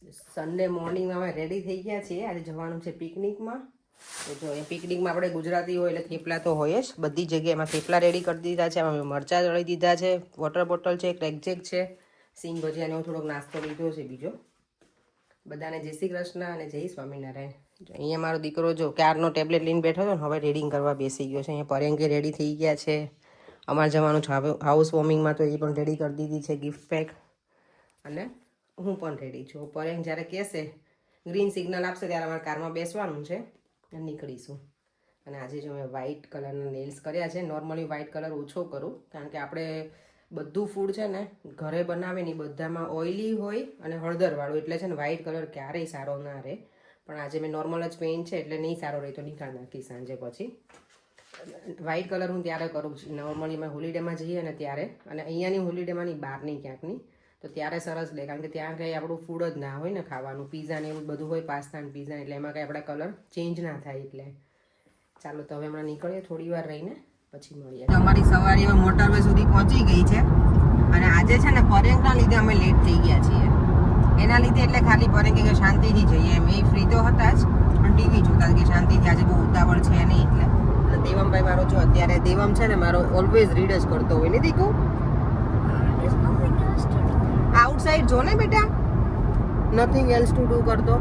Sunday મોર્નિંગમાં અમે ready થઈ ગયા છીએ. આજે જવાનું છે પિકનિકમાં. તો જો એ પિકનિકમાં આપણે ગુજરાતી હોય એટલે થેપલા તો હોય જ. બધી જગ્યાએ એમાં થેપલા રેડી કરી દીધા છે. અમે મરચાં તળી દીધા છે, વોટર બોટલ છે, ક્રેકજેક છે, સિંગ ભજીયાને હું થોડોક નાસ્તો લીધો છે બીજો. બધાને જય શ્રી કૃષ્ણ અને જય સ્વામિનારાયણ. અહીંયા મારો દીકરો જો ક્યારનો ટેબ્લેટ લઈને બેઠો હતો ને હવે રીડિંગ કરવા બેસી ગયો છે. અહીંયા પરેંગે રેડી થઈ ગયા છે. અમારે જવાનું છે હાઉસ વોર્મિંગમાં, તો એ પણ રેડી કરી દીધી છે ગિફ્ટ પેક. અને હું પણ રેડી છું. પરેંગ જ્યારે કહેશે ગ્રીન સિગ્નલ આપશે ત્યારે અમારે કારમાં બેસવાનું છે અને નીકળીશું. અને આજે જો મેં વ્હાઇટ કલરના નેલ્સ કર્યા છે. નોર્મલી વ્હાઇટ કલર ઓછો કરું કારણ કે આપણે બધું ફૂડ છે ને ઘરે બનાવે ને બધામાં ઓઇલી હોય અને હળદરવાળું, એટલે છે ને વ્હાઇટ કલર ક્યારેય સારો ના રહે. પણ આજે મેં નોર્મલ જ પેઇન છે એટલે નહીં સારો રહે તો નિકાળ નાખી સાંજે. પછી વ્હાઇટ કલર હું ત્યારે કરું છું નોર્મલી અમે હોલિડેમાં જઈએ ને ત્યારે, અને અહીંયાની હોલિડેમાં નહીં બહારની ક્યાંકની, તો ત્યારે સરસ લે કારણ કે ત્યાં કંઈ આપણું ફૂડ જ ના હોય ને ખાવાનું. પીઝા ને એવું બધું હોય, પાસ્તા ને પીઝા, એટલે એમાં કંઈ આપણા કલર ચેન્જ ના થાય. એટલે ચાલો તો હવે હમણાં નીકળીએ, થોડી વાર રહીને પછી મળીએ. અમારી સવારી હવે મોટરવે સુધી પહોંચી ગઈ છે અને આજે છે ને પરેંગના લીધે અમે લેટ થઈ ગયા છીએ. એના લીધે એટલે ખાલી પરેંગ કે શાંતિથી જઈએ એમ. એ ફ્રી તો હતા જ પણ ટીવી જોતા કે શાંતિથી, આજે બહુ ઉતાવળ છે નહીં એટલે. અને દેવમભાઈ મારો જો અત્યારે દેવમ છે ને મારો ઓલવેઝ રીડ જ કરતો હોય ને દીકુ. આઉટસાઇડ જો ને બેટા, નથિંગ એલ્સ ટુ ડુ કરતો.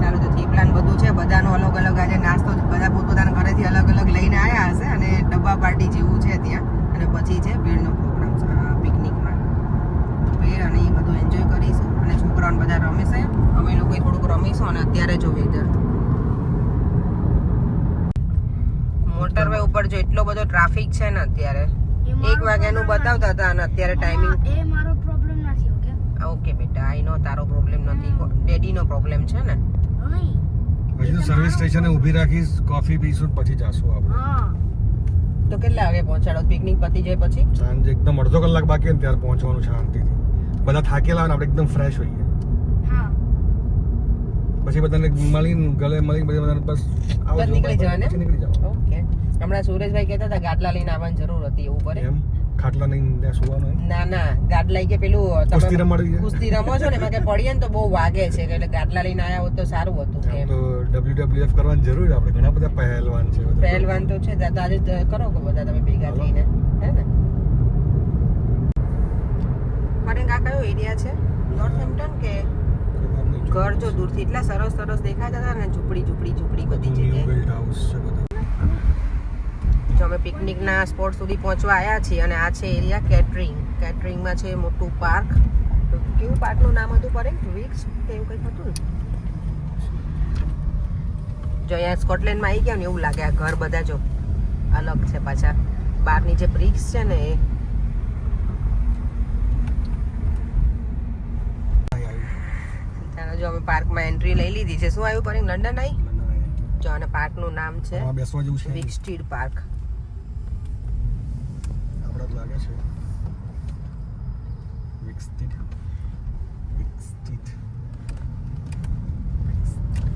ચાલો તો થેપલાન બધું છે, બધાનો અલગ અલગ આજે નાસ્તો બધા પોતપોતાના ઘરેથી અલગ અલગ લઈને આવ્યા હશે અને ડબ્બા પાર્ટી જેવું છે ત્યાં. અને પછી છે ભેળનો પ્રોગ્રામ પિકનિકમાં, ભેળ અને એ બધું એન્જોય કરીશું. અને છોકરાઓને બધા રમેશે, અમે લોકો થોડુંક રમીશું. અને અત્યારે જો વેધર મોટરવે ઉપર જો એટલો બધો ટ્રાફિક છે ને અત્યારે 1 વાગ્યાનું બતાવતા હતા અને અત્યારે ટાઈમિંગ. ઓકે બેટા, આઈ નો તારો પ્રોબ્લેમ નથી, ડેડીનો પ્રોબ્લેમ છે ને. પછી તો સર્વિસ સ્ટેશને ઊભી રાખીશ, કોફી પીશું પછી જાશું આપણે. તો કેટલા વાગે પહોંચાડો? પિકનિક પતી જાય પછી સાંજે એકદમ અડધો કલાક બાકી ને ત્યારે પહોંચવાનું શાંતિથી. બધા થાકેલા હોય ને આપણે એકદમ ફ્રેશ હોઈએ. પછી બધાને મળીને ગળે મળીને બધાને બસ નીકળી જવાને. નીકળી જાવ. ઓકે. હમણાં સુરેશભાઈ કહેતા હતા ગાડલા લઈને આવવાની જરૂર હતી એવું કરે. એમ ખાટલા નહીં ત્યાં સુવાનું? ના ના, ગાડલા કે પેલું કુસ્તી રમાડવી, કુસ્તી રમો છો ને એમાં કે પડીએ ને તો બહુ વાગે છે, એટલે ગાડલા લઈને આયા હોત તો સારું હતું. એમ તો WWF કરવાની જરૂર, આપણે ઘણા બધા પહેલવાન છે. પહેલવાન તો છે, આજે કરો કે બધા તમે ભેગા થઈને, હે ને. પરેંગ આ કયો એરિયા છે? નોર્થહેમ્પ્ટન કે ઘર જો દૂરથી એટલા સરસ સરસ દેખાતા હતા ને, ઝૂંપડી બધી જગ્યાએ. બિલ્ડ હાઉસ છે બધા. જો અમે પિકનિકના સ્પોટ સુધી પહોંચવા આવ્યા છીએ અને આ છે એરિયા કેટરિંગ. કેટરિંગમાં છે મોટું પાર્ક. કેવું પાર્કનું નામ હતું પરેંગ? વિક્સ કે એવું કંઈક હતું ને. જો અહીંયા સ્કોટલેન્ડમાં આવી ગયા ને એવું લાગે. આ ઘર બધા જો અલગ છે પાછા. બહારની જે બ્રિક્સ છે ને એ. ચાલો જો અમે પાર્કમાં એન્ટ્રી લઈ લીધી છે. શું આવ્યું પરેંગ? લંડન આવી. જો અને પાર્કનું નામ છે બેસવા જેવું છે, વિક્સ્ટીડ પાર્ક. લાગે છે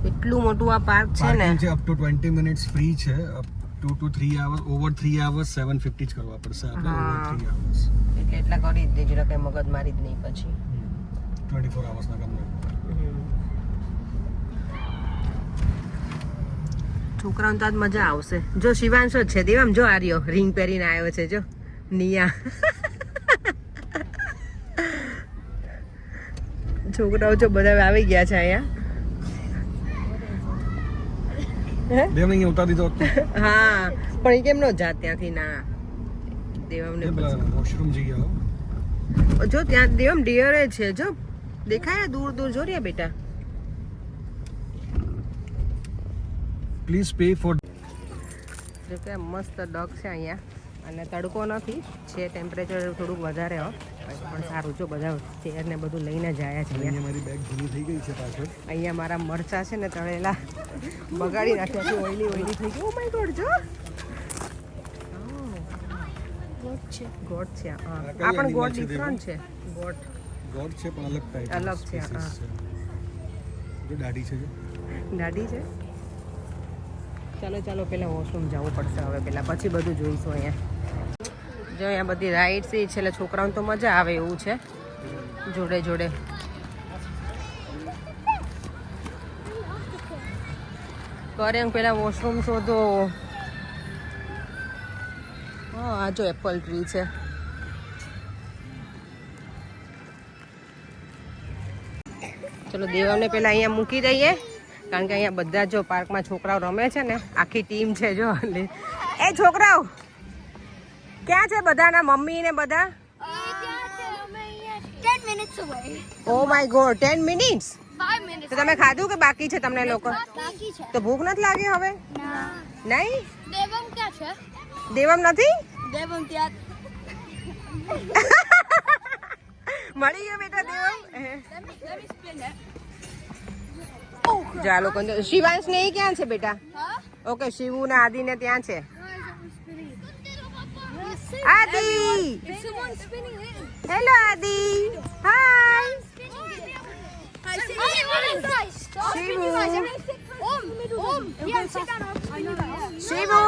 એટલું મોટું આ પાર્ક છે ને. અપ ટુ 20 મિનિટ્સ ફ્રી છે. Up to 3 hours, over 3 hours 750 જ કરવા પડશે આપણે. ઓવર 3 અવર્સ એટલે એટલા કરી જ દેજો, કઈ મગજ મારી જ નહીં પછી. 24 અવર્સ ના કામ. છોકરાઓને તો આજ મજા આવશે. જો શિવાંશ જ છે દેવામ, જો આર્યો રિંગ પહેરીને આવ્યો છે. જો નિયા છોકરાઓ જો બધા આવી ગયા છે અહીંયા. દેવને અહીંયા ઉતારી દીધો. હા પણ એ કેમ નો જાત ત્યાંથી? ના દેવમને વોશરૂમ જઈ ગયો. જો ત્યાં દેવમ ડિયર છે. જો દેખાય દૂર દૂર. જો રહ્યા બેટા. Please pay for. જો કે મસ્ત ડગ છે અહીંયા અને તડકો નથી છે, ટેમ્પરેચર થોડુંક વધારે હો પણ સારું. જો બધા ચેર ને બધું લઈને જ આવ્યા છે. અહીંયા મારી બેગ ભૂલી થઈ ગઈ છે પાછળ. અહીંયા મારા મરચા છે ને તળેલા બગાડી નાખ્યા છે, ઓઈલી થઈ ગયું. ઓ માય ગોડ, જો ગોટ છે. હા આ પણ ગોટ ડિફરન્ટ છે. ગોટ છે પણ અલગ ટાઈપ, અલગ છે. હા જો દાઢી છે. દાઢી છે. ચાલો પહેલા વોશરૂમ જવું પડશે હવે પહેલા, પછી બધું જોઈશું. અહીંયા જો અહીંયા બધી રાઇડ્સ છે એટલે છોકરાઓને તો મજા આવે એવું છે. જોડે કરે પેલા વોશરૂમ શોધો. હા આ જો એપલ ટ્રી છે. ચલો દેવાને પેલા અહીંયા મૂકી દઈએ, કારણ કે અહીંયા બધા જો પાર્કમાં છોકરાઓ રમે છે ને, આખી ટીમ છે જો. એ છોકરાઓ ક્યાં છે બધાના મમ્મી ને બધા? 10 minutes away. Oh my God 10 minutes. 5 minutes. તો તમે ખાધું કે બાકી છે તમને લોકો? બાકી છે. તો ભૂખ નથી લાગી હવે? ના. નહીં દેવમ ક્યાં છે? દેવમ નથી દેવમ ત્યાં. મળી ગયો બેટા Devam. Let me spin it. જો આ લોકો શિવાંશ ને ઈ ક્યાં છે બેટા? Huh? ઓકે શિવુ ને આદિ ને ત્યાં છે. Yes. આદિ Is someone spinning it? Hello Aadi. Hi Shivu. Yeah, sit down. Shivu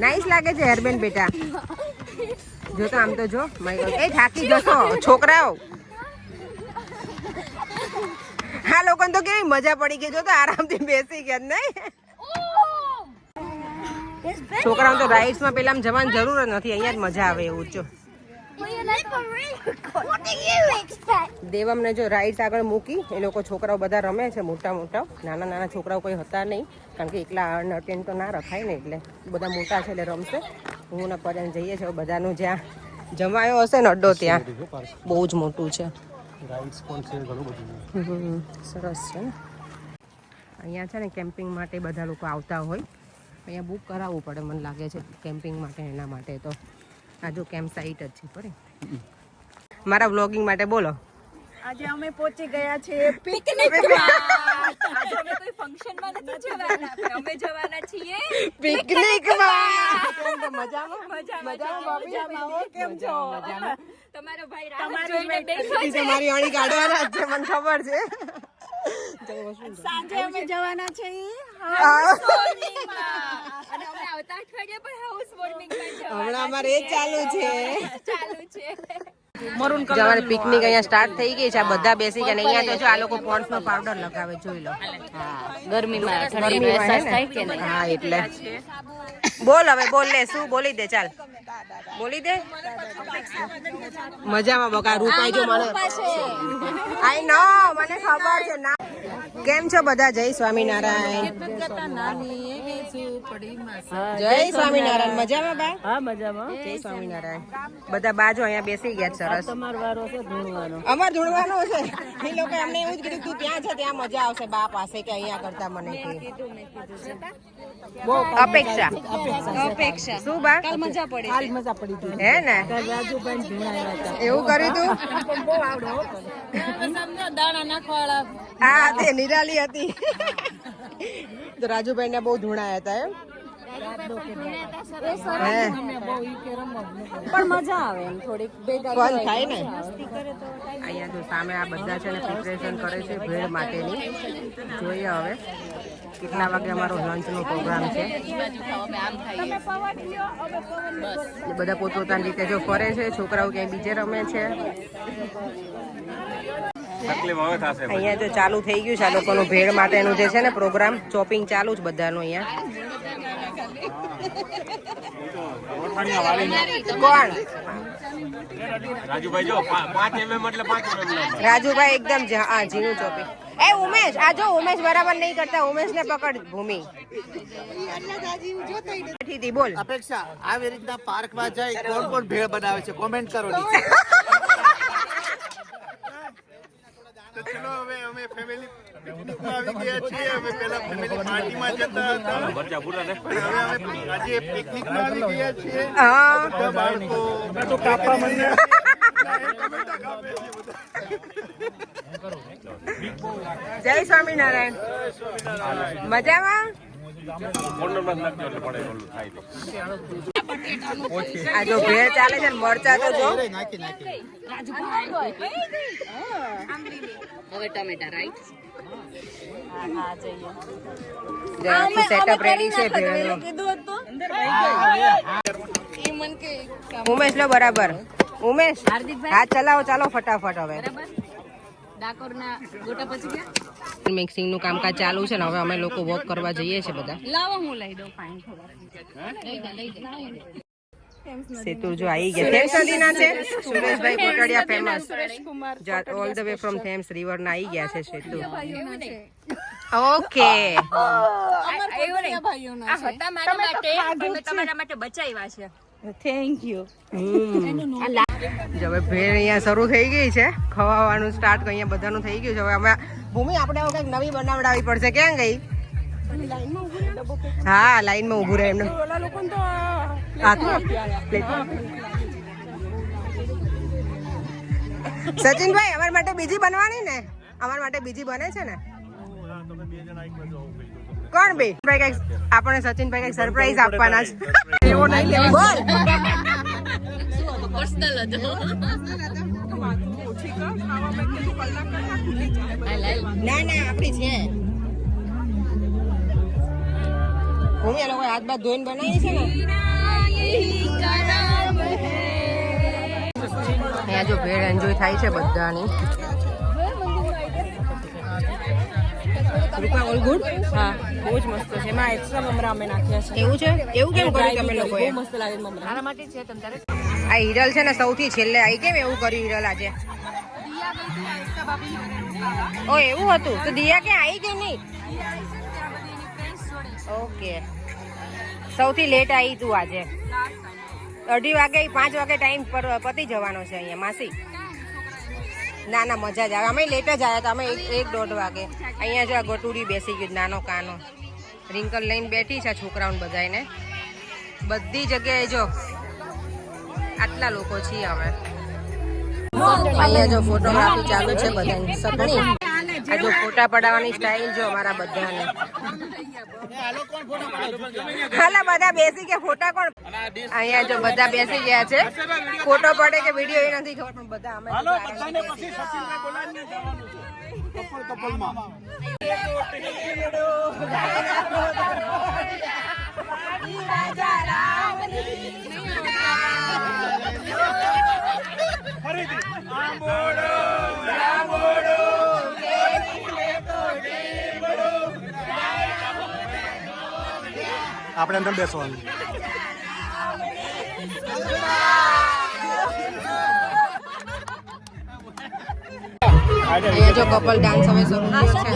nice લાગે છે હેરબેન બેટા. જો તો આમ તો જો માય ગોડ. એ થાકી જશો છોકરાઓ. હા લોકોને તો કેવી મજા પડી ગઈ, જો તો આરામથી બેસી ગયા નહીં. છોકરાઓ તો રાઇડ્સમાં પેલા જવાની જરૂર જ નથી, અહીંયા જ મજા આવે એવું જો. What do you expect? દેવમને જો રાઇડ્સ આગળ મૂકી, એ લોકો છોકરાઓ બધા રમે છે, મોટા મોટા. નાના નાના છોકરાઓ કોઈ હતા નહીં, કારણ કે એકલા અટેન્ડ તો ના રખાય ને, એટલે બધા મોટા છે એટલે રમશે. હું ને પર્યન જઈએ છીએ બધાનું જ્યાં જમાયો હશે ને અડ્ડો ત્યાં. બહુ જ મોટું છે. રાઇડ્સ પણ છે, ઘણું બધું સરસ છે ને. અહીંયા છે ને કેમ્પિંગ માટે બધા લોકો આવતા હોય. અહીંયા બુક કરાવવું પડે મને લાગે છે કેમ્પિંગ માટે. એના માટે તો આ જો કેમ્પ સાઇટ જ છે ફરી. મારા વ્લોગિંગ માટે બોલો. આજે અમે પહોંચી ગયા છીએ પિકનિકમાં. આજે અમે કોઈ ફંક્શનમાં નથી જવાના, અમે જવાના છીએ પિકનિકમાં. મજામાં કેમ છો? તમારો ભાઈ રાહ જોઈને બેઠો છે. તમારી અણી કાઢવાના જ છે મને ખબર છે. સાંજે અમે જવાના છીએ હમણાં અને અમે આવતા અઠવાડિયે પણ હાઉસ વોર્મિંગમાં અમારે એ ચાલુ છે. ચાલુ છે. જો અમારી પિકનિક અહીંયા સ્ટાર્ટ થઈ ગઈ છે. આ બધા બેસી ગયા ને અહીંયા તો જો આ લોકો પોન્ડ્સ નો પાવડર લગાવે, જોઈ લો. ગરમીમાં હે ને? હા એટલે બોલ હવે બોલ લે, શું બોલી દે, ચાલ બોલી દે. મજામાં બકા રૂપાઈ જો મને આઈ નો મને ખબર છે ના. કેમ છો બધા? જય સ્વામિનારાયણ. જય સ્વામિનારાયણ. મજામાં બા? હા મજામાં. જય સ્વામિનારાયણ. બધા બાજુ અહીંયા બેસી ગયા છે. સરસ. તમારો વારો છે ધૂણવાનો. અમાર ધૂણવાનો છે. એ લોકો અમને એવું જ કીધું તું ત્યાં છે ત્યાં મજા આવશે બા પાસે, કે અહીંયા કરતા મને કે અપેક્ષા શું બા? કાલ મજા પડી હે ને? રાજુભાઈ ધૂણાયા હતા. એવું કર્યું તું? દાણા નાખવાળા. હા તે નિરાલી હતી. તો રાજુભાઈ ને બહુ ધૂણાયા હતા એમ. હે પણ મજા આવે એમ થોડીક ભેગા ફન થાય ને. અહીંયા જો સામે આ બધા છે ને પ્રિપરેશન કરે છે ભેળ માટેની. જોઈએ હવે કેટલા વાગે અમારો લંચનો પ્રોગ્રામ છે. બધા પોતપોતાની રીતે જો ફરે છે. છોકરાઓ ક્યાંય બીજે રમે છે. અહીંયા તો ચાલુ થઈ ગયું છે આ લોકોનું ભેળ માટેનું જે છે ને પ્રોગ્રામ. ચોપિંગ ચાલુ જ બધાનું અહીંયા. કોણ? રાજુભાઈ જો 5 mm એટલે 5 mm. રાજુભાઈ એકદમ ઝીણું ચોપિંગ. એ ઉમેશ આ જો ઉમેશ બરાબર નહીં કરતા. ઉમેશ ને પકડ ભૂમિ. બોલ અપેક્ષા આવી રીતના પાર્કમાં જાય કોણ કોણ ભેળ બનાવે છે કોમેન્ટ કરો નીચે. તો ચલો હવે અમે ફેમિલી પિકનિકમાં આવી ગયા છીએ. અમે પહેલા ફેમિલી પાર્ટીમાં જતા હતા, બચ્ચા પૂરા ને હવે અમે આજે પિકનિકમાં આવી ગયા છીએ. હા બધા બાળકો તો કાપા મને જય સ્વામિનારાયણ. મજામાં? આ જો ભેળ ચાલે છે ને મરચા તો જો. નાખી નાખી હવે ટમેટા રાઈટ. જો આખું સેટઅપ રેડી છે ભેળનું. ઉમેશ લો બરાબર. ઉમેશ હાથ ચલાવો ચાલો ફટાફટ હવે. ડાકોરના ગોટા પછી ગયા મિક્સિંગ નું કામકાજ ચાલુ છે ને હવે અમે લોકો વોક કરવા જઈએ છીએ બધા. લાવો હું લઈ દઉં પાણી સેતુ જો આવી ગયા થેમ્સ નદીના છે. Sureshbhai Kotadia famous all the way from Thames river ના આવી ગયા છે સેતુ. ઓકે આ હતા મારા માટે અમે તમારા માટે બચાવ્યા છે. Thank you. હવે ભેળ અહીંયા શરૂ થઈ ગઈ છે ખવાવાનું સ્ટાર્ટ અહીંયા બધાનું થઈ ગયું છે. હવે અમે ભૂમિ આપણે હવે કંઈક નવી બનાવડાવી પડશે. ક્યાં ગઈ? હા લાઈનમાં ઊભું રહે એમને. સચિનભાઈ અમારા માટે બીજી બનવાની ને? અમારા માટે બીજી બને છે ને? કોણ બે? આપણે સચિનભાઈ કઈક સરપ્રાઈઝ આપવાના છે. એવો નહીં લેવો. બોલ. ના ના આપણી છે. ભૂમિ આ લોકો હાથ બાદ ધોઈને બનાવી છે ને. અહીંયા જો ભેળ એન્જોય થાય છે બધાની. રૂપા ઓલ ગુડ? હા બહુ જ મસ્ત છે. એમાં એક્સ્ટ્રા મમરા અમે નાખ્યા છે. એવું છે? એવું કેમ કર્યું તમે લોકોએ? બહુ મસ્ત લાગે મમરા. મારા માટે છે તમ તારે. આ હિરલ છે ને સૌથી છેલ્લે આવી. કેમ એવું કર્યું હિરલ આજે? ઓ એવું હતું તો દિયા ક્યાં આવી કે નહીં? ઓકે સૌથી લેટ આવી તું આજે. 2:30 વાગે 5 વાગે ટાઈમ પર પતી જવાનો છે અહીંયા માસી. ના ના મજા જ આવે. અમે લેટ જ આવ્યા હતા. અમે 1-1:30 વાગે. અહીંયા જો આ ગટુડી બેસી ગયું નાનો કાનો રિંકલ લઈને બેઠી છે છોકરાઓને બધાને. બધી જગ્યાએ જો આટલા લોકો છીએ અમે. અહીંયા જો ફોટોગ્રાફી ચાલુ છે બધાની સપની. આ જો ફોટા પડાવવાની સ્ટાઇલ જો અમારા બધાને. હાલા બધા બેસી ગયા ફોટા કોણ? અહીંયા જો બધા બેસી ગયા છે. ફોટો પડે કે વિડીયો એ નથી ખબર પણ બધા અમે આપણે અંદર બેસવાનું. અહીંયા જો કપલ ડાન્સ હવે શરૂ થયો છે.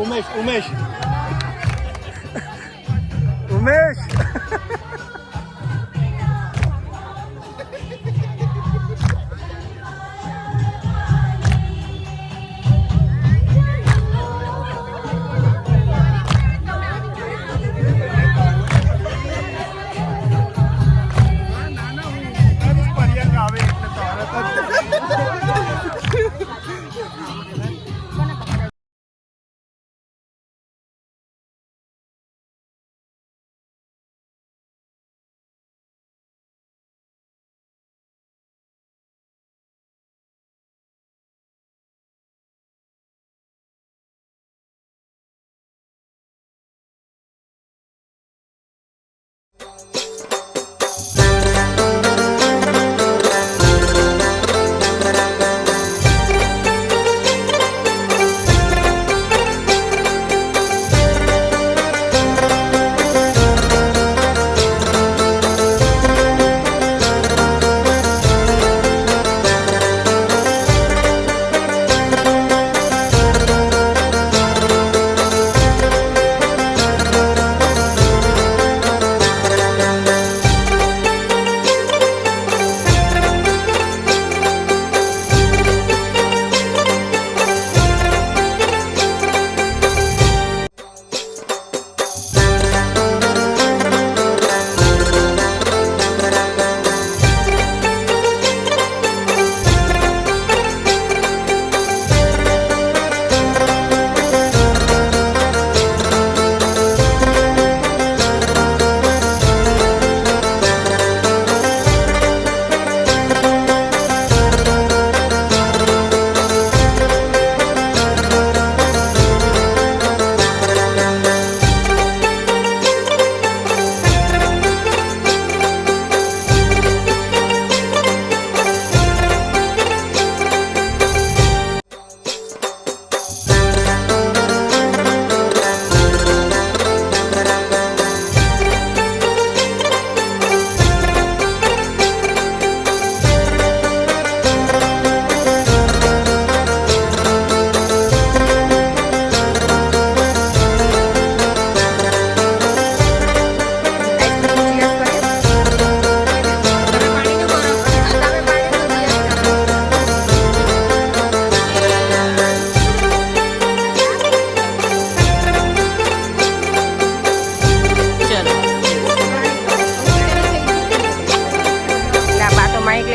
ઉમેશ ઉમેશ પર્યંક આવે એટલે તરત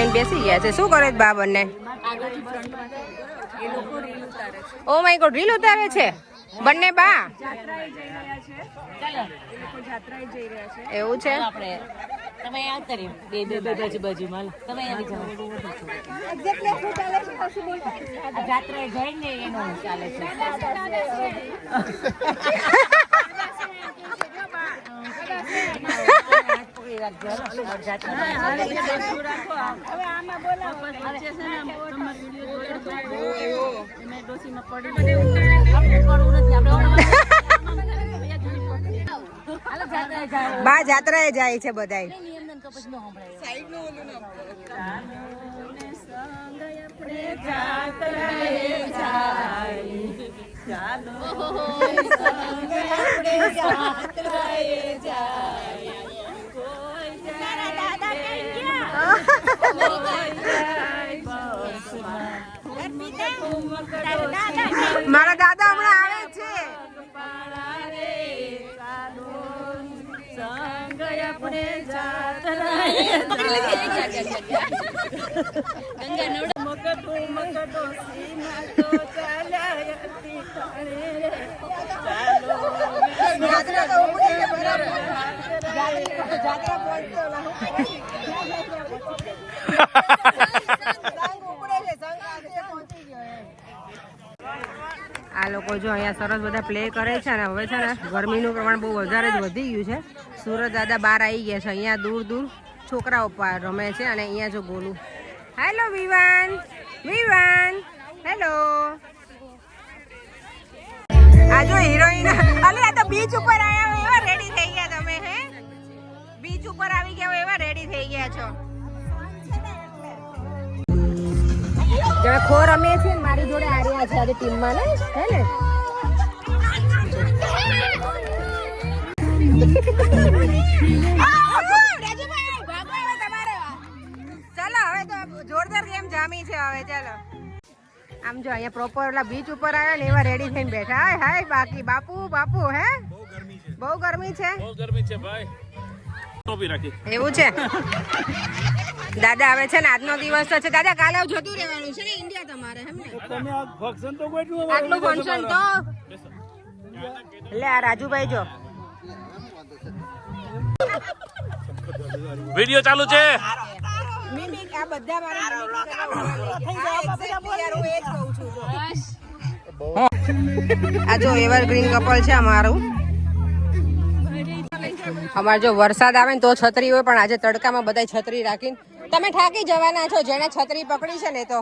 જ બેસી ગયા છે. શું કરે છે બા બંને? ઓ માય ગોડ, રીલ ઉતારે છે બંને બા. એવું છે? તમે યાદ કરી બે બાજુમાં તમે જાત્રા જાય ને એનું ચાલે છે. બા જાત્રાએ જાય છે બધાય. મારા દાદા હમણાં આવે છે. આ લોકો જો અહીંયા સરસ બધા પ્લે કરે છે અને હવે છે ને ગરમીનું પ્રમાણ બહુ વધારે જ વધી ગયું છે. સુરત દાદા બહાર આવી ગયા છે. અહીંયા દૂર દૂર છોકરાઓ રમે છે અને અહીંયા જો ગોલું. Hello Vivan, Vivan hello. આ જો હિરોઈન, અલે આ તો બીચ ઉપર આવ્યા હોય એવા રેડી થઈ ગયા તમે. હે, બીચ ઉપર આવી ગયા હોય એવા રેડી થઈ ગયા છો. જરા ખો રમીએ છીએ, મારી જોડે આ રહ્યા છે આજે ટીમમાં ને, હે ને? ચાલો હવે તો જોરદાર ગેમ જામી છે હવે ચાલો આમ જો અહીંયા પ્રોપર ઓલા બીચ ઉપર આવ્યા ને એવા રેડી થઈને બેઠા હાય હાય બાકી બાપુ હે બહુ ગરમી છે એવું છે દાદા આવે છે ને આજનો દિવસ તો છે દાદા કાલે જતું રહેવાનું છે ને ઇન્ડિયા તમારે એમ ને આટલું ફંક્શન તો લે આ રાજુભાઈ જો વિડિયો ચાલુ છે મિમિક આ બધા મારા મિમિક આ જો એવરગ્રીન કપલ છે અમારું અમારે જો વરસાદ આવે ને તો છત્રી હોય પણ આજે તડકામાં બધા છત્રી રાખીને તમે થાકી જવાના છો જેને છત્રી પકડી છે ને તો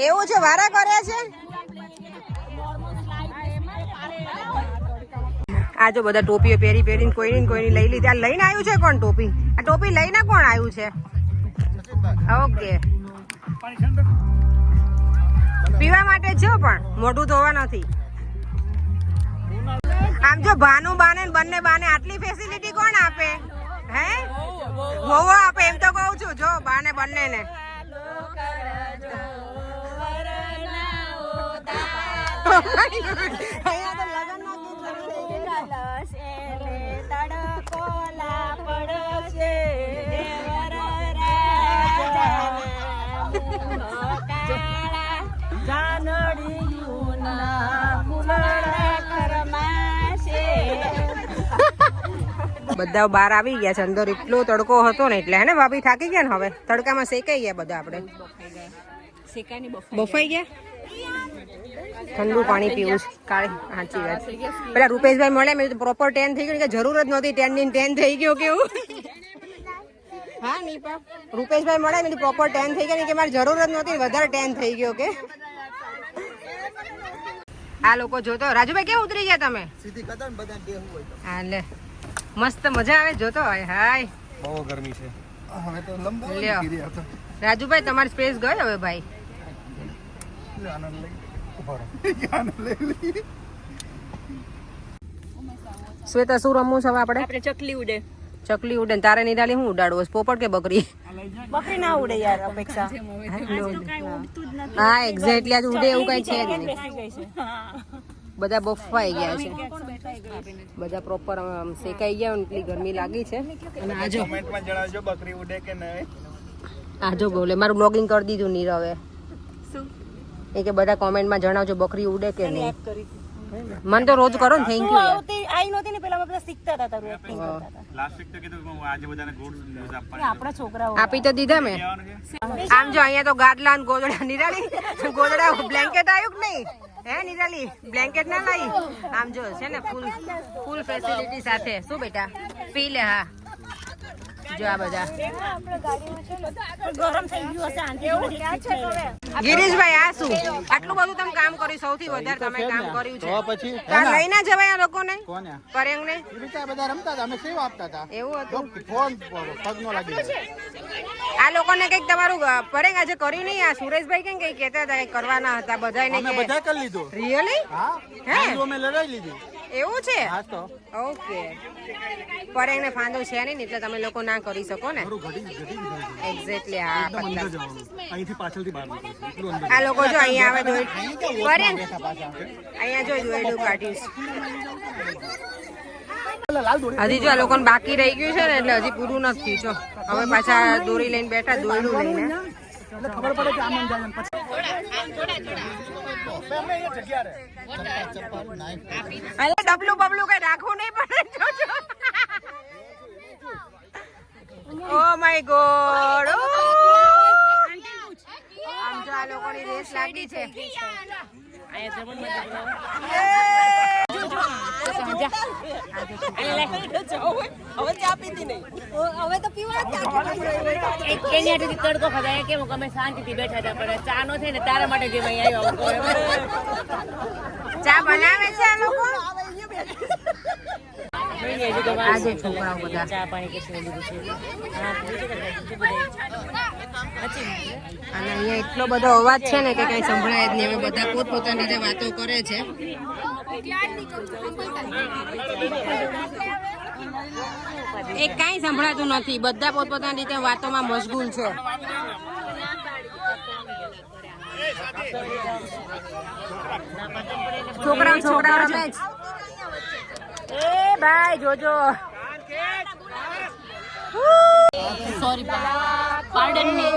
એવું છે વારા કર્યા છે આ જો બધા ટોપીઓ પહેરીને કોઈની લઈ લીધી આ લઈને આવ્યું છે કોણ ટોપી આ ટોપી લઈને કોણ આવ્યું છે ઓકે પીવા માટે છે પણ મોઢું ધોવા નથી આમ જો ભાનુ બાને બંને બાને આટલી ફેસિલિટી કોણ આપે હે વહુ આપે એમ તો કહું છું જો બાને બંને ને બધા બહાર આવી ગયા છે અંદર એટલો તડકો હતો ને એટલે હે ને ભાભી થાકી ગયા ને હવે તડકામાં શેકાઈ ગયા બધા આપણે બફાઈ ગયા ઠંડુ પાણી પીવું છે કાળે સાચી વાત પેલા રૂપેશભાઈ મળે મેં પ્રોપર ટેન થઈ ગયું કે જરૂર જ નહોતી ટેન થઈ ગયો કેવું હા નહીં પા રૂપેશભાઈ મળે મેં પ્રોપર ટેન થઈ ગયા કે મારે જરૂર જ નહોતી વધારે ટેન થઈ ગયો કે આ લોકો જોતો રાજુભાઈ કેમ ઉતરી ગયા તમે હા લે મસ્ત મજા આવે જોતો હોય હાય બહુ ગરમી છે હવે તો લ્યો રાજુભાઈ તમારી સ્પેસ ગઈ હવે ભાઈ શ્વેતા શું રમવું છે હવે આપણે ચકલી ઉડે ચકલી ઉડે તારે નિરાલી હું ઉડાડવું પોપટ કે બકરી બકરી ના ઉડે યાર અપેક્ષા હા એક્ઝેક્ટલી આજ ઉડે એવું કઈ છે જ નહીં બધા બફાઈ ગયા છે બધા પ્રોપર શેકાઈ ગયા એટલી ગરમી લાગી છે અને આજો કમેન્ટમાં જણાવજો બકરી ઉડે કે નહીં આજો બોલે મારું બ્લોગિંગ કરી દીધું નીરવે એ કે બધા કોમેન્ટમાં જણાવજો બકરી ઉડે કે નહીં મન તો રોજ કરો ને થેન્ક યુ આઈ નહોતી ને પેલા બધા શીખતા હતા તારું એક્ટિંગ કરતા હતા લાસ્ટ વીક તો કીધું કે હું આજે બધાને ગુડ ન્યૂઝ આપવા આપણા છોકરાઓ આપી તો દીધા મેં આમ જો અહીંયા તો ગાદલા ને ગોદડા નિરાલી ગોદડા બ્લેન્કેટ આવ્યું કે નહીં હે નિરાલી બ્લેન્કેટ ના લાવી આમ જો છે ને ફૂલ ફેસિલિટી સાથે શું બેટા પી લે હા જો આ બધા ગરમ થઈ ગયું હશે આંટી ગિરીશભાઈ આ શું આટલું બધું તમે કામ કર્યું સૌથી વધારે તમે કામ કર્યું છે પછી લઈ ના જવાય આ લોકોને કોને પરેંગ ને બધા રમતા હતા અમે સેવા આપતા હતા એવું હતું ફોન પગ નો લાગી આ લોકોને કઈક તમારું પરેંગ આજે કર્યું નહીં આ સુરેશભાઈ કેમ કઈ કહેતા હતા કઈ કરવાના હતા બધાને અમે બધા કરી લીધું રિયલી હા હે અમે લડાઈ લીધી એવું છે હા તો ઓકે પરેંગ ને ફાંદો છે નહીં એટલે તમે લોકો ના કરી શકો ને એક્ઝેક્ટલી આ પતલા અહીંથી પાછળથી બહાર નીકળશે એટલું અંદર આ લોકો જો અહીંયા આવે જોઈ પરેંગ અહીંયા જોઈ દોયડું કાઢ્યું છે હજી જો આ લોકોને બાકી રહી ગયું છે ને એટલે હજી પૂરું નથી થયું જો હવે પાછા દોરી લઈને બેઠા દોયડું લઈને ખબર પડે કે આમ જાય ડબલું બબલું કઈ રાખવું નહીં પડે જોજો ઓ માય ગોડ આમ જો આ લોકોની રેસ લાગી છે તડકો ખજાય કેમ અમે શાંતિથી બેઠા હતા પણ ચા નો થાય ને તારા માટે જે આવ્યો ચા બનાવે છે આ લોકો આજે છોકરાઓ બધા ચા પાણી કે છે બધું છે હા પૂછો કે બધું અને અહીંયા એટલો બધો અવાજ છે ને કે કઈ સંભળાય જ નહીં. હવે બધા પોતપોતાની રીતે વાતો કરે છે. એ કાંઈ સંભળાતું નથી. બધા પોતપોતાની રીતે વાતોમાં મશગુલ છે. છોકરાઓ રમે છે. એ ભાઈ જોજો. સોરી પાર્ડન મી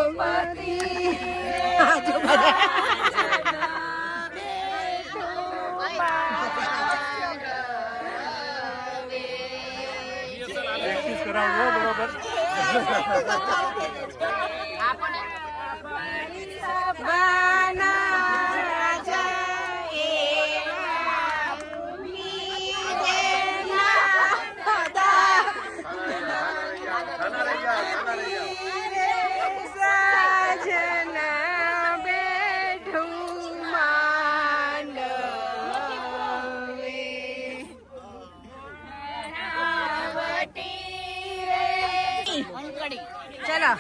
ચલો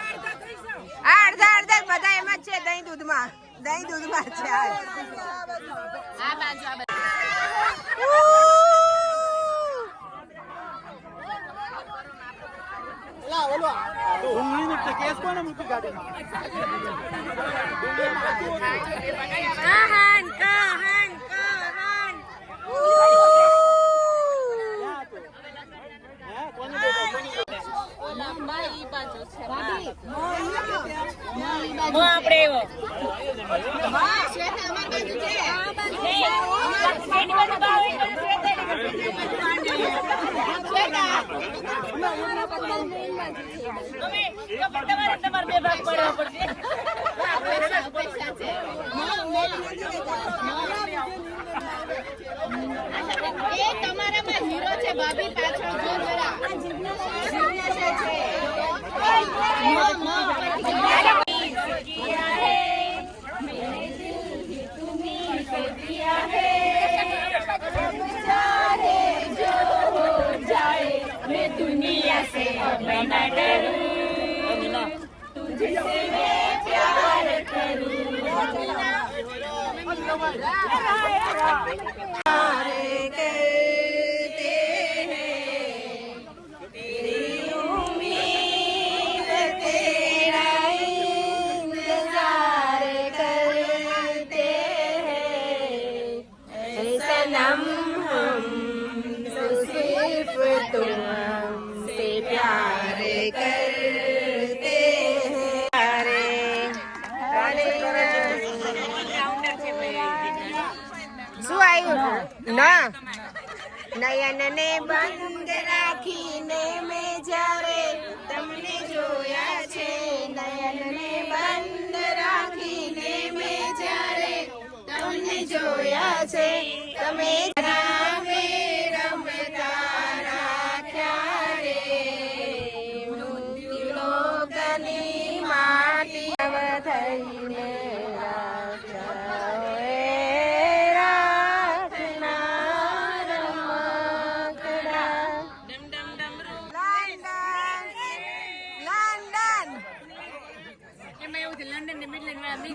આ અડધા બધા એમ જ છે. દહીં દૂધમાં છે આ બાજુ. આપણે એવો તમારે બે ભાગ પડવા પડશે. તમારામાં હીરો છે ભાભી પાછળ જો જરા दुनिया से मैं न डरूं तुझसे मैं प्यार करूं શું આવ્યું ના નયનને બંધ રાખીને મેં જ્યારે તમને જોયા છે. નયનને બંધ રાખીને મેં જ્યારે તમને જોયા છે. તમે રામે રમતા રાખ્યા રે મૃત્યુલોકની માટી થઈને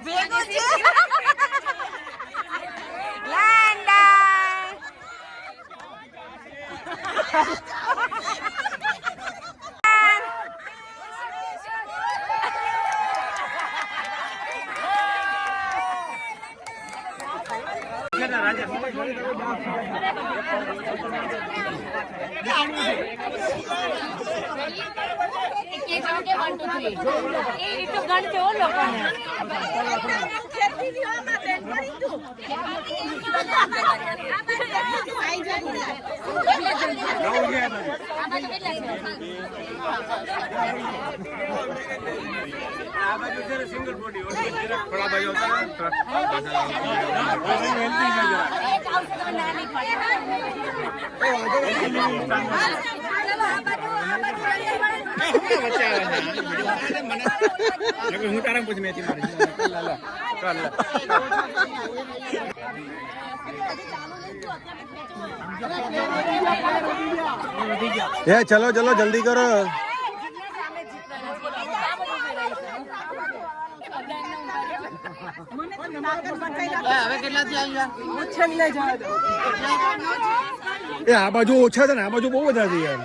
ભેગું છે. ગણતે ઓ લોકોને સિંગલ બોડી થોડા ભાઈઓ હું તારા પૂછ મેં ચલો ચલો જલ્દી કરો. હવે કેટલાથી આવ્યા? આ બાજુ ઓછા છે ને આ બાજુ બહુ બધા છે યાર.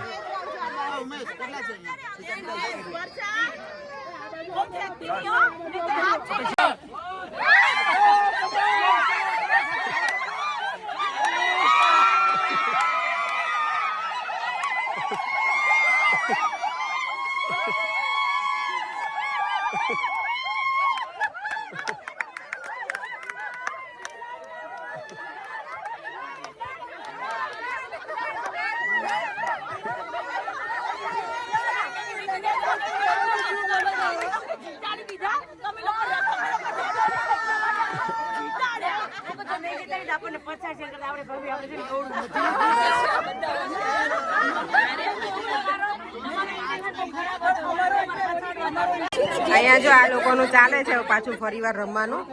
અહીંયા જો આ લોકોનું ચાલે છે પાછું ફરી વાર રમવાનું.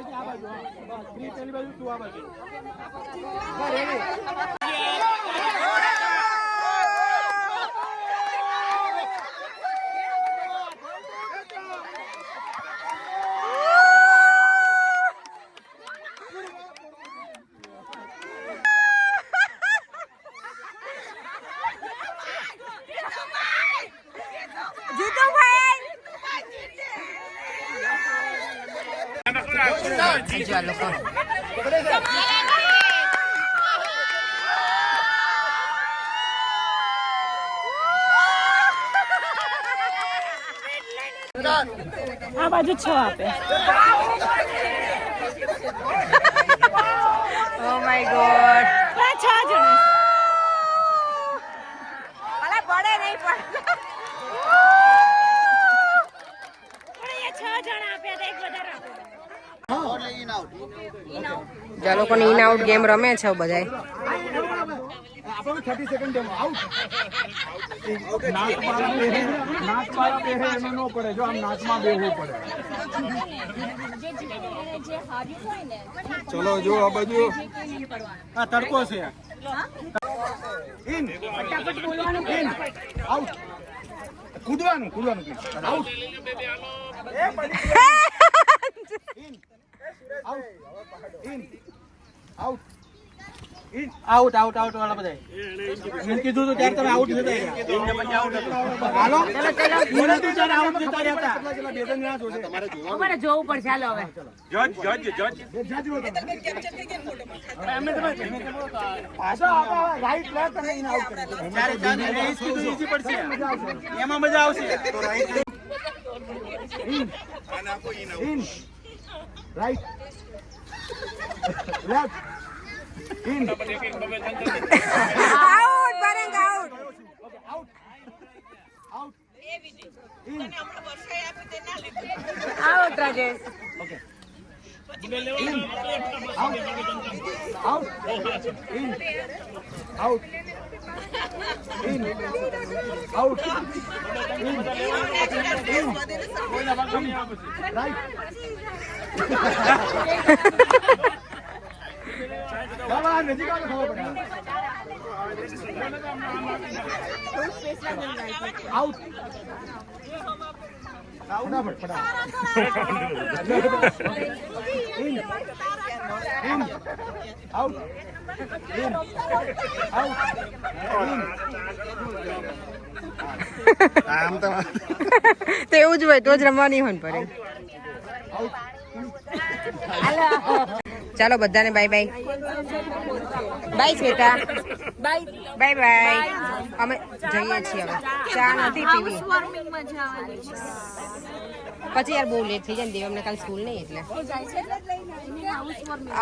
જો આ લોકો આ બાજુ 6 આપે. ઓ માય ગોડ 6 જણા. અલા પડે નહીં પણ અહીંયા 6 જણા આપ્યા હતા, એક વધારે આપ્યા. જે લોકોને ઇન આઉટ ગેમ રમે છે બધાય. આપણને 30 સેકન્ડ દેવો. આઉટ. નાકમાં પહેરે એનો ન પડે. જો આમ નાકમાં બેહવું પડે. ચલો જો આ બાજુ આ તડકો છે. ઇન ફટાફટ બોલવાનું. In out. કૂદવાનું આઉટ. આઉટ વાળા બધા એમ કીધું તો ત્યારે તમે આઉટ જતા હાલો આઉટ જતા રહેતા. અમારે જોવું પડશે. હાલો હવે રાઈટ લેફ્ટ અને ઇન આઉટ એમાં મજા આવશે. તો right in right left in out બરેંગ out in out Rajesh. okay in out in out in out in right બાબા નજીક આવો ખબર પડે. આઉટ ફટાફટ in out in out in. આમ તો એવું જ હોય તો જ રમવાની હોય ને પડે. ચાલો બધાને bye bye. Bye Shweta. Bye bye. અમે જઈએ છીએ હવે. ચા નથી પીવી પછી યાર બહુ લેટ થઈ જાય ને દેવ અમને કાલ સ્કૂલ નહીં એટલે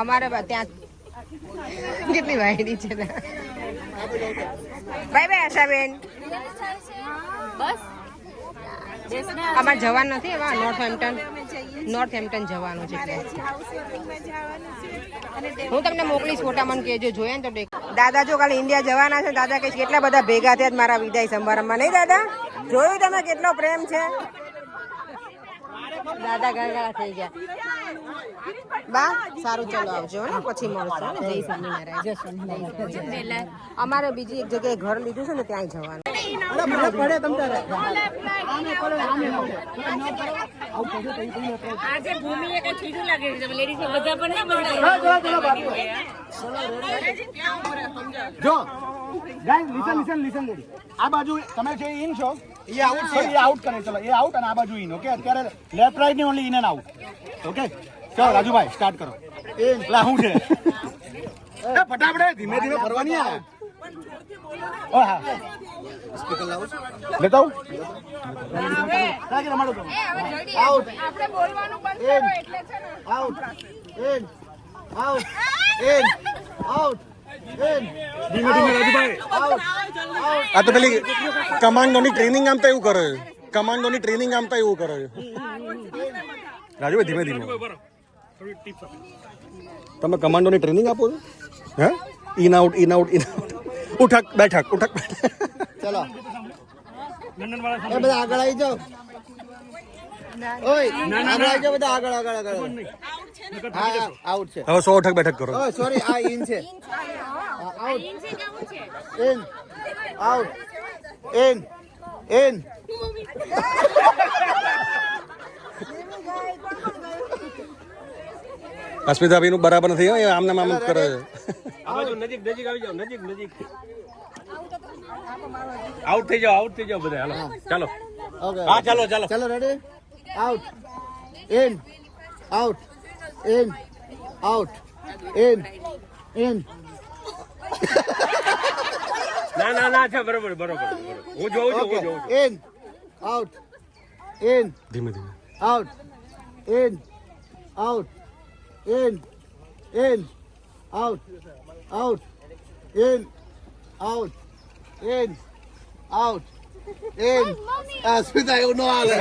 અમારે ત્યાં કેટલી વાયડી છે. Bye bye Ashaben. અમારે જવાનું નથી એમાં નોર્થ હેમ્પટન જવાનું છે એટલે હું તમને મોકલીશ ફોટા. મને કહેજો જોયા ને તો. દાદા જો કાલે ઇન્ડિયા જવાના છે. દાદા કે કેટલા બધા ભેગા થયા મારા વિદાય સમારંભમાં. નહીં દાદા જોયું તમે કેટલો પ્રેમ છે. દાદા ગરગા થઈ ગયા. બા સારું ચલો આવજો ને પછી મળશો ને. જય સ્વામિનારાયણ. અમારે બીજી એક જગ્યાએ ઘર લીધું છે ને ત્યાં જવાનું. આજે ભૂમિએ કઈ કીધું લાગે છે લેડીઝ બધા પણ ના જો ગાઈસ લિસન લેડી આ બાજુ તમે જે ઇન છો એ આઉટ છે એ આઉટ કરે ચલો એ આઉટ અને આ બાજુ ઇન ઓકે અત્યારે લેફ્ટ રાઈટ ની only in and out okay ચલો રાજુભાઈ સ્ટાર્ટ કરો ઇન લા હું છે એ ફટાફટ ધીમે ધીમે ફરવાની આ ઓ હા સ્પીકર લાવો લેતા હું કાકે રમાડો તો આઉટ આપણે બોલવાનું બંધ કરો એટલે છે ને out in out in out in ધીમે ધીમે રાજુભાઈ આઉટ આ તો પેલી કમાન્ડોની ટ્રેનિંગ આમ તો એવું કરે કમાન્ડોની ટ્રેનિંગ આમ તો એવું કરે રાજુભાઈ ધીમે ધીમે તમે કમાન્ડોની ટ્રેનિંગ આપો છો હે ઇન આઉટ ઉઠક બેઠક ચલો એ બધા આગળ આવી જાઓ ઓય આગળ આવી જાઓ બધા આગળ હા આઉટ છે હવે 100 ઉઠક બેઠક કરો ઓય સોરી આ ઇન છે આઉટ ઇન આઉટ ઇન અસ્મિતા ભાઈ નું બરાબર નથી હો, એ આમને આમ જ કરે છે. નજીક આવી જાઓ નજીક આઉટ થઈ જાઓ બધા હાલો ચાલો ઓકે હા ચાલો ચલો ready out in out in out in ના છે બરોબર હું જોઉં છું ઇન આઉટ ઇન ધીમે ધીમે out in out in out in out in out in Asmita એવું ન હાલે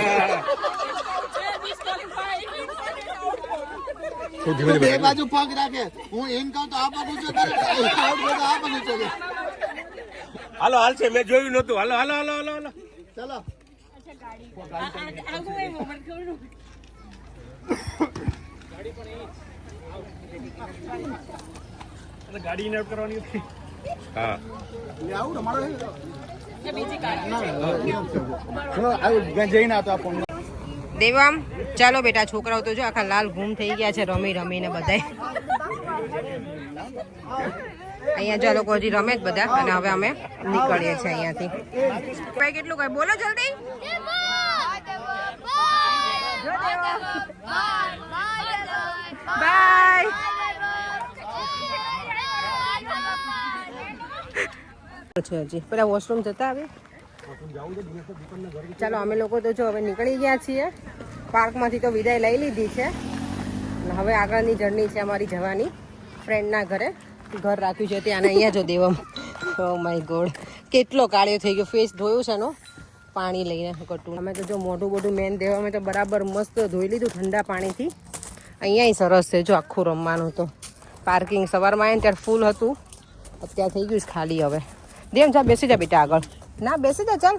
ધીમે બે બાજુ પગ રાખે હું ઇન કહું તો આ પગ ઊંચો કરે આઉટ કહું તો આ પગ ઊંચો કરે હાલો હાલ છે મેં જોયું નતું હાલો ચલો ગાડી ઇનઅપ કરવાની હતી હા જઈને આવતો આપો દેવામ ચાલો બેટા, છોકરાઓ તો જો આખા લાલ ઘૂમ થઈ ગયા છે રમીને બધાય. અહીંયા જો આ લોકો હજી રમે જ બધા અને હવે અમે નીકળીએ છીએ અહીંયાથી. ભાઈ કેટલું કઈ બોલો જલ્દી. બાય. હજી પેલા વોશરૂમ જતા આવે. ચાલો અમે લોકો તો જો હવે નીકળી ગયા છીએ પાર્કમાંથી, તો વિદાય લઈ લીધી છે અને હવે આગળની જર્ની છે અમારી જવાની ફ્રેન્ડના ઘરે. ઘર રાખ્યું છે ત્યાં. અહીંયા જો દેવમ, ઓ માય ગોડ કેટલો કાળિયો થઈ ગયો. ફેસ ધોયું છે એનું પાણી લઈને કટું. અમે તો જો મોઢું બોઢું મેન દેવા અમે તો બરાબર મસ્ત ધોઈ લીધું ઠંડા પાણીથી. અહીંયા સરસ છે જો આખું રમવાનું. તો પાર્કિંગ સવારમાં આવીને ત્યારે ફૂલ હતું, અત્યારે થઈ ગયું ખાલી. હવે દેવ જા બેસી જા બેટા આગળ. ના બેસી જા, ચાલ.